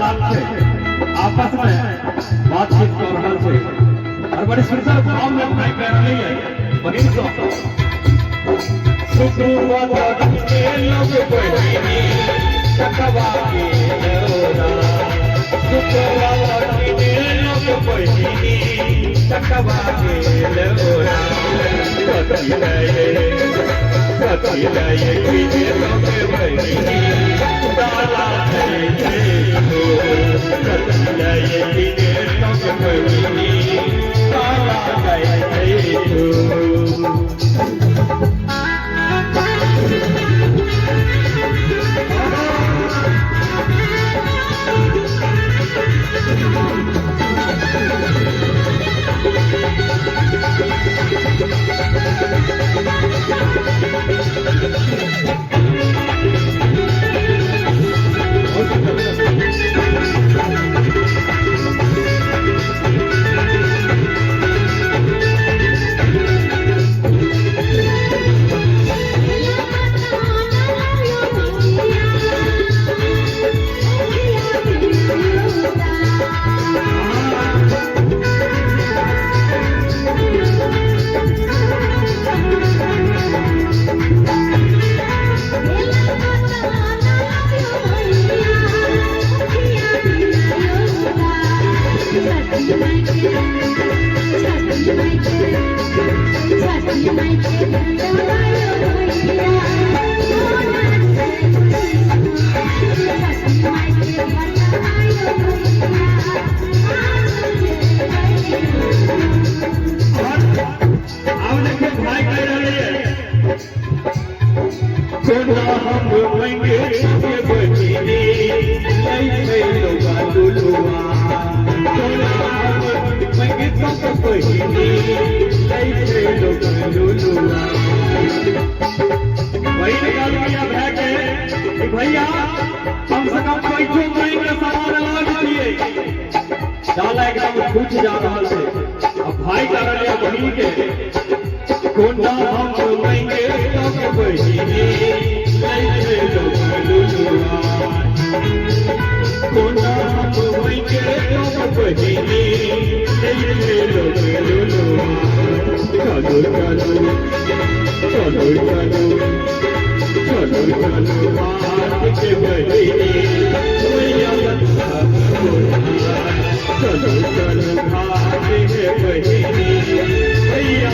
लाभ से आपस में बातचीत कर रहा थे और बड़ी सुंदर भाव में भाई कह रही है बहिन को शुक्रवार के लोग बहिनी सकवा के लोरा शुक्रवार के लोग बहिनी सकवा के लोरा कथी लाए के लोग बहिनी डाला है तो कथी लाए के लोग बहिनी डाला है तो भैया कम से कम पैसों महीने सामान लाग दिए डाला एकदम पूछ जा रहा थे अब भाई का रहा बहिन के कोना हम लेंगे तो बहिनी ले लोग लुलुआ कोना हम लेंगे तो बहिनी ले लोग लुलुआ चलो चलो चलो चलो चलो चलो बात के बहिनी चलो चलो बात के बहिनी भैया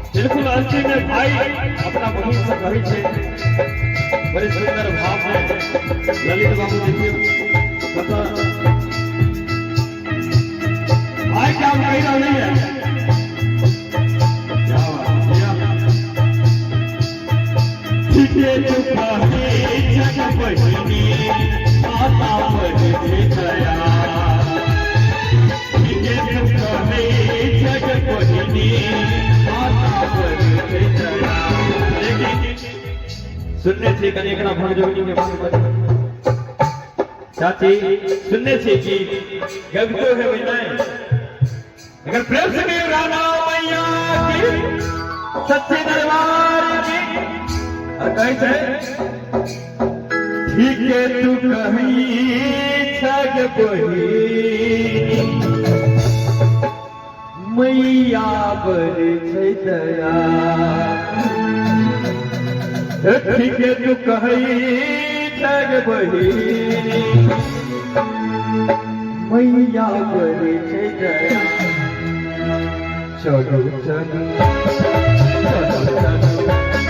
भाई अपना बहिन से कही थे बड़े सुंदर भाव में ललित बाबू देखिए पता भाई क्या कह रहा नहीं है ठीक है तो जग बहिनी माता बहिनी दया ठीक है तो जग बहिनी सुनने से कनेकड़ा भर जोगी के बात पर चाची सुनने से कि गगतो है महिलाएं अगर प्रेम से राधा मैया की सच्चे दरबार की और कहे थे ठीके तू कहीं छग बही मैया बर छै दया ठीके तू कहीं छग बही मैया बर छै दया चलो चलो चलो चलो